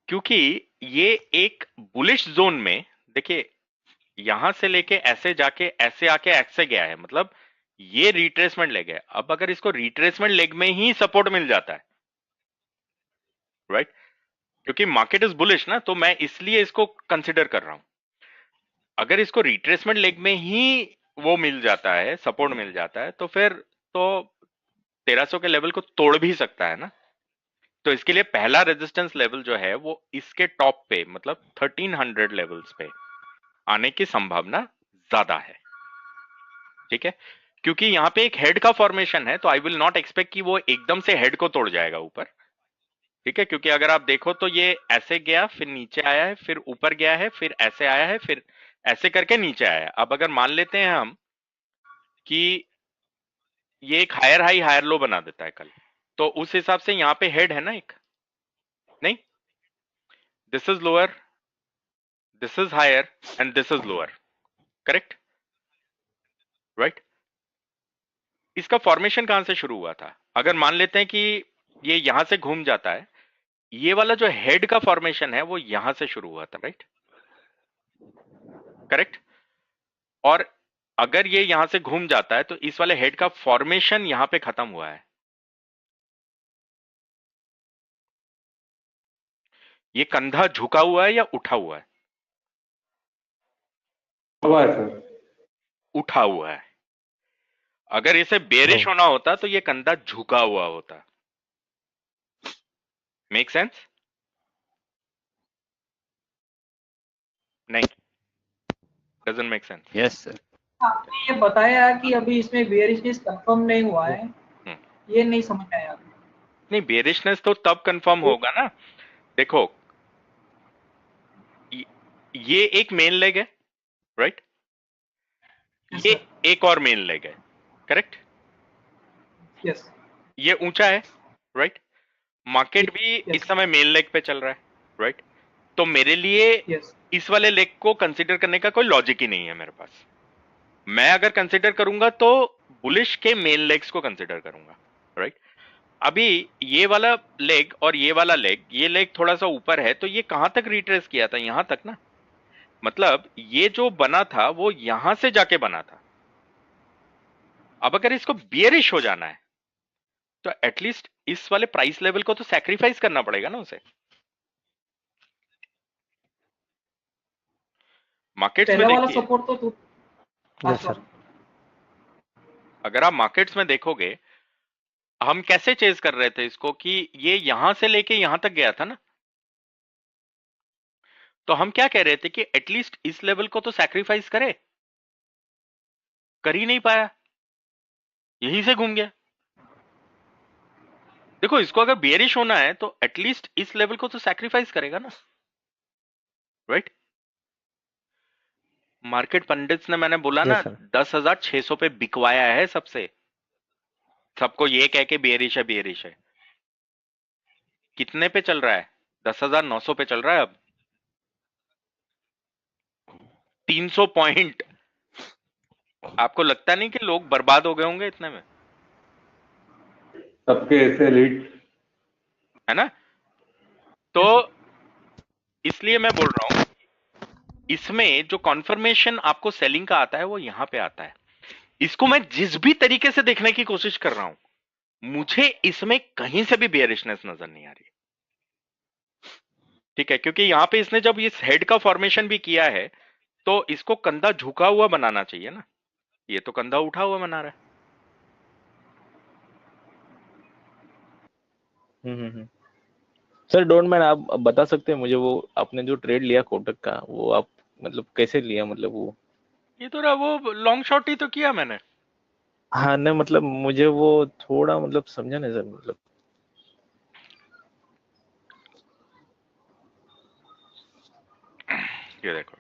क्योंकि ये एक बुलिश जोन में, देखिए, यहां से लेके ऐसे जाके ऐसे आके ऐसे गया है, मतलब ये रिट्रेसमेंट लेग है। अब अगर इसको रिट्रेसमेंट लेग में ही सपोर्ट मिल जाता है, राइट, क्योंकि मार्केट इज बुलिश ना, तो मैं इसलिए इसको कंसिडर कर रहा हूं। अगर इसको रिट्रेसमेंट लेग में ही वो मिल जाता है, सपोर्ट मिल जाता है, तो फिर तो 1300 के लेवल को तोड़ भी सकता है ना। तो इसके लिए पहला रेजिस्टेंस लेवल जो है वो इसके टॉप पे, मतलब 1300 लेवल्स पे आने की संभावना ज्यादा है। ठीक है, क्योंकि यहाँ पे एक हेड का फॉर्मेशन है, तो आई विल नॉट एक्सपेक्ट कि वो एकदम से हेड को तोड़ जाएगा ऊपर। ठीक है, क्योंकि अगर आप देखो तो ये ऐसे गया, फिर नीचे आया है, फिर ऊपर गया है, फिर ऐसे आया है, फिर ऐसे करके नीचे आया है। अब अगर मान लेते हैं हम कि ये एक हायर हाई हायर लो बना देता है कल, तो उस हिसाब से यहाँ पे हेड है ना एक, नहीं, this is lower, this is higher and this is lower, correct, right. इसका फॉर्मेशन कहां से शुरू हुआ था? अगर मान लेते हैं कि ये यहां से घूम जाता है, ये वाला जो हेड का फॉर्मेशन है वो यहां से शुरू हुआ था, राइट, करेक्ट। और अगर ये यहां से घूम जाता है तो इस वाले हेड का फॉर्मेशन यहां पे खत्म हुआ है। ये कंधा झुका हुआ है या उठा हुआ है? हुआ है सर। उठा हुआ है। अगर इसे बेरिश हाँ। होना होता तो ये कंधा झुका हुआ होता। Make sense? नहीं, doesn't make sense. Yes sir. आपने ये बताया कि अभी इसमें बेयरिशनेस कंफर्म नहीं हुआ है, ये नहीं समझ आया। नहीं, बेरिशनेस तो तब कंफर्म होगा ना। देखो, ये ये एक मेन लेग है, राइट, यस ये सर। एक और मेन लेग है, करेक्ट। यस। ये ऊंचा है, राइट, मार्केट भी इस यस। समय मेन लेग पे चल रहा है, राइट। तो मेरे लिए यस। इस वाले लेग को कंसीडर करने का कोई लॉजिक ही नहीं है मेरे पास। मैं अगर कंसीडर करूंगा तो बुलिश के मेन लेग्स को कंसीडर करूंगा, राइट। अभी ये वाला लेग और ये वाला लेग, ये लेग थोड़ा सा ऊपर है, तो ये कहां तक रिट्रेस किया था? यहां तक ना। मतलब ये जो बना था वो यहां से जाके बना था। अब अगर इसको बियरिश हो जाना है तो एटलीस्ट इस वाले प्राइस लेवल को तो सैक्रिफाइस करना पड़ेगा ना उसे। मार्केट्स में पहला वाला देखिए, सपोर्ट तो यस सर। अगर आप मार्केट्स में देखोगे, हम कैसे चेज कर रहे थे इसको कि ये यहां से लेके यहां तक गया था ना। तो हम क्या कह रहे थे कि एटलीस्ट इस लेवल को तो सैक्रिफाइस करे, कर ही नहीं पाया, यहीं से घूम गया। देखो, इसको अगर बेयरिश होना है तो एटलीस्ट इस लेवल को तो सैक्रिफाइस करेगा ना, राइट। मार्केट पंडित्स ने, मैंने बोला ना, यस सर। 10,600 पे बिकवाया है सबसे, सबको ये कह के बेयरिश है बेयरिश है। कितने पे चल रहा है? 10,900 पे चल रहा है अब। 300 पॉइंट। आपको लगता नहीं कि लोग बर्बाद हो गए होंगे इतने में? सबके ऐसे लीड। है ना। तो यस सर। इसलिए मैं बोल रहा हूं, इसमें जो कॉन्फर्मेशन आपको सेलिंग का आता है वो यहां पे आता है। इसको मैं जिस भी तरीके से देखने की कोशिश कर रहा हूं, मुझे इसमें कहीं से भी बेयरिशनेस नजर नहीं आ रही। ठीक है, क्योंकि यहां पे इसने जब इस हेड का फॉर्मेशन भी किया है तो इसको कंधा झुका हुआ बनाना चाहिए ना। ये तो कंधा उठा हुआ बना रहा है। हम्म। सर डोंट मैन, आप बता सकते हैं मुझे वो आपने जो ट्रेड लिया कोटक का, वो आप मतलब कैसे लिया, मतलब वो। ये तो रहा, वो लॉन्ग शॉट ही तो किया मैंने। हाँ नहीं, मतलब मुझे वो थोड़ा मतलब समझा नहीं सर, मतलब। ये देखो,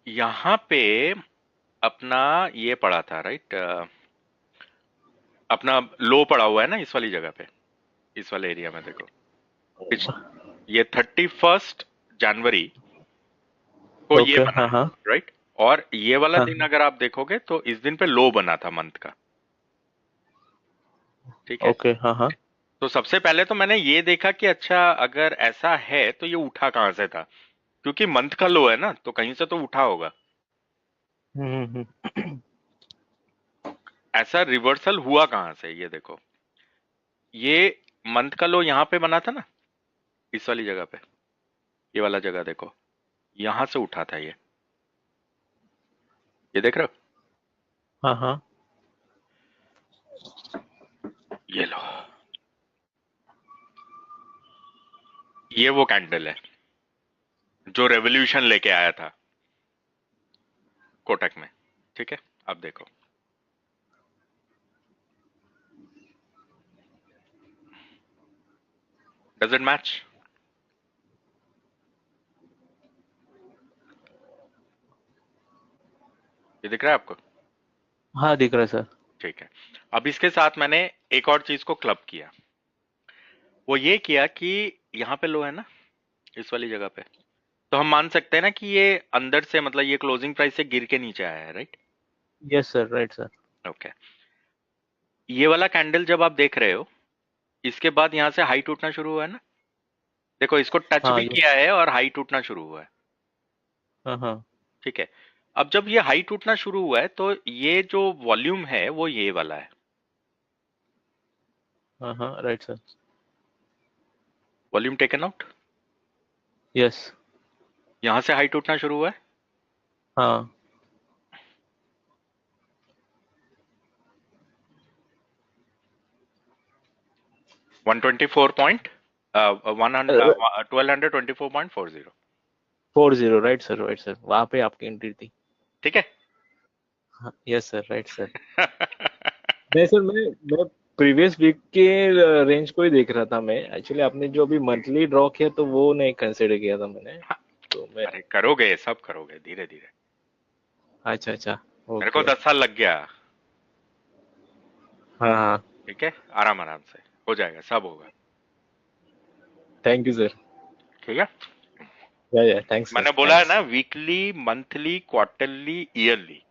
यहां पे अपना ये पड़ा था, राइट, अपना लो पड़ा हुआ है ना इस वाली जगह पे, इस वाले एरिया में देखो। ये 31 जनवरी को ये ओके। बना हाँ है, हाँ। राइट। और ये वाला हाँ। दिन अगर आप देखोगे तो इस दिन पे लो बना था मंथ का। ठीक है। ओके। हाँ हाँ। तो सबसे पहले तो मैंने ये देखा कि अच्छा अगर ऐसा है तो ये उठा कहाँ से था, क्योंकि मंथ का लो है ना, तो कहीं से तो उठा होगा। हम्म। ऐसा रिवर्सल हुआ कहाँ से, ये देखो। ये मंथ का लो यहाँ पे बना था ना, इस वाली जगह पे। ये वाला जगह देखो, यहाँ से उठा था ये देख रहे हो। हाँ हाँ। ये लो, ये वो कैंडल है जो रेवोल्यूशन लेके आया था कोटक में। ठीक है, अब देखो। Does it match? ये दिख रहा है आपको? हाँ दिख रहा है सर। ठीक है। अब इसके साथ मैंने एक और चीज को क्लब किया। वो ये किया कि यहाँ पे लो है ना, इस वाली जगह पे। तो हम मान सकते हैं ना कि ये अंदर से, मतलब ये क्लोजिंग प्राइस से गिर के नीचे आया है, right? Yes sir, right sir. Okay. ये वाला कैंडल जब आप देख रहे हो, इसके बाद यहाँ से हाई टूटना शुरू हुआ है ना। देखो, इसको टच हाँ भी यस। किया है और हाई टूटना शुरू हुआ है। हाँ हाँ। ठीक है। अब जब ये हाई टूटना शुरू हुआ है तो ये जो वॉल्यूम है वो ये वाला है। हाँ हाँ, right sir. Volume taken out. Yes. यहाँ से हाई टूटना शुरू हुआ है। हाँ। 124 point 1224.40। 40, right sir, right sir, वहाँ पे आपकी एंट्री थी। ठीक है। हाँ यस सर, राइट सर। नहीं सर, मैं प्रीवियस वीक के रेंज को ही देख रहा था। मैं एक्चुअली आपने जो अभी मंथली ड्रॉ किया तो वो नहीं कंसिडर किया था मैंने। तो मैं, अरे करोगे, सब करोगे धीरे धीरे। अच्छा अच्छा। मेरे को ओके। 10 साल लग गया। हाँ हाँ। ठीक है, आराम आराम से हो जाएगा, सब होगा। Thank you sir. ठीक है। या थैंक्स सर, मैंने बोला है थैंक्स। ना, वीकली, मंथली, क्वार्टरली, ईयरली,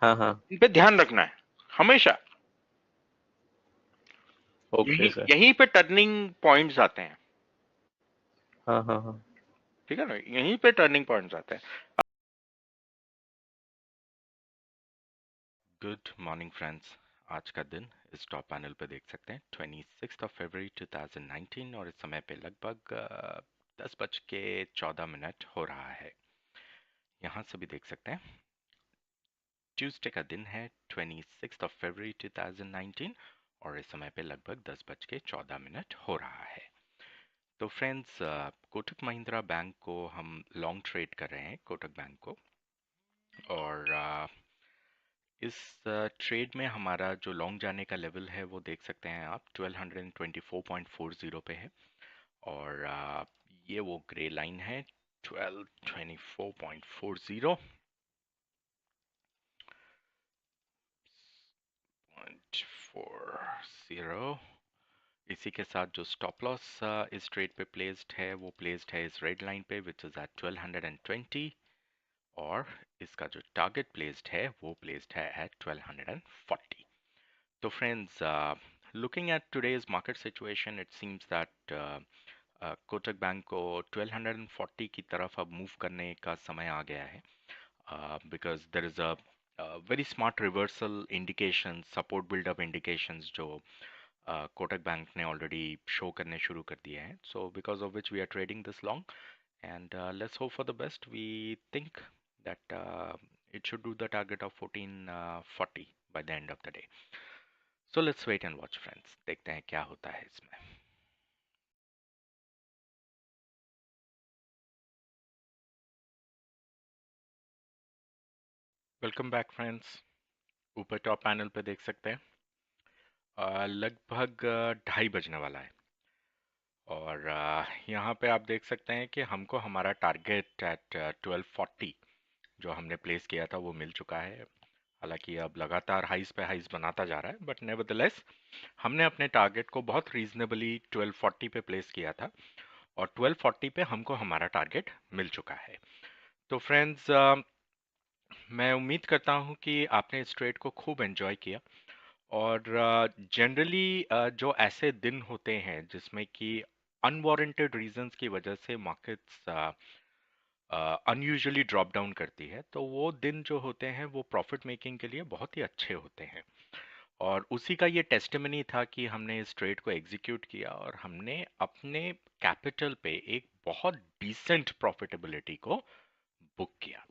हाँ हाँ। इन पे ध्यान रखना है हमेशा। ओके यही सर। यहीं पे टर्निंग पॉइंट्स आते हैं। हाँ हाँ हाँ। ठीक है ना, यहीं पे टर्निंग पॉइंट्स आते हैं। Good morning friends. आज का दिन इस टॉप पैनल पे देख सकते हैं, 26 फरवरी 2019, और इस समय पे लगभग 10:14 हो रहा है। यहाँ से भी देख सकते हैं ट्यूसडे का दिन है, 26 फरवरी 2019, और इस समय पे लगभग 10:14 हो रहा है। तो फ्रेंड्स, कोटक महिंद्रा बैंक को हम लॉन्ग ट्रेड कर रहे हैं, कोटक बैंक को। और इस ट्रेड में हमारा जो लॉन्ग जाने का लेवल है वो देख सकते हैं आप, 1224.40 पे है। और ये वो ग्रे लाइन है, 1224.40 0.40। इसी के साथ जो स्टॉप लॉस इस ट्रेड पे प्लेस्ड है वो प्लेस्ड है इस रेड लाइन पे, विच इज एट 1220। और इसका जो टारगेट प्लेस्ड है वो प्लेस्ड है एट 1240। तो friends, looking at today's market situation, it seems that Kotak bank को 1240 की तरफ अब मूव करने का समय आ गया है, because there is a very smart reversal indications, support build up indications जो कोटक बैंक ने ऑलरेडी शो करने शुरू कर दिए हैं. So because of which we are trading this long, and let's hope for the best. We think that it should do the target of 1440 by the end of the day. So let's wait and watch friends. देखते हैं क्या होता है इसमें. Welcome back friends. ऊपर top panel पे देख सकते हैं लगभग 2:30 बजने वाला है. और यहाँ पे आप देख सकते हैं कि हमको हमारा टारगेट एट 1240 जो हमने प्लेस किया था वो मिल चुका है. हालांकि अब लगातार हाइस पे हाइस बनाता जा रहा है, बट नेवरदलेस हमने अपने टारगेट को बहुत रीजनेबली 1240 पे प्लेस किया था, और 1240 पे हमको हमारा टारगेट मिल चुका है. तो फ्रेंड्स, मैं उम्मीद करता हूँ कि आपने इस ट्रेड को खूब एंजॉय किया, और जनरली जो ऐसे दिन होते हैं जिसमें कि अनवारंटेड रीजंस की वजह से मार्केट्स अनयूजुअली ड्रॉप डाउन करती है, तो वो दिन जो होते हैं वो प्रॉफिट मेकिंग के लिए बहुत ही अच्छे होते हैं। और उसी का ये टेस्टिमनी था कि हमने इस ट्रेड को एग्जीक्यूट किया और हमने अपने कैपिटल पे एक बहुत डिसेंट प्रॉफिटेबिलिटी को बुक किया।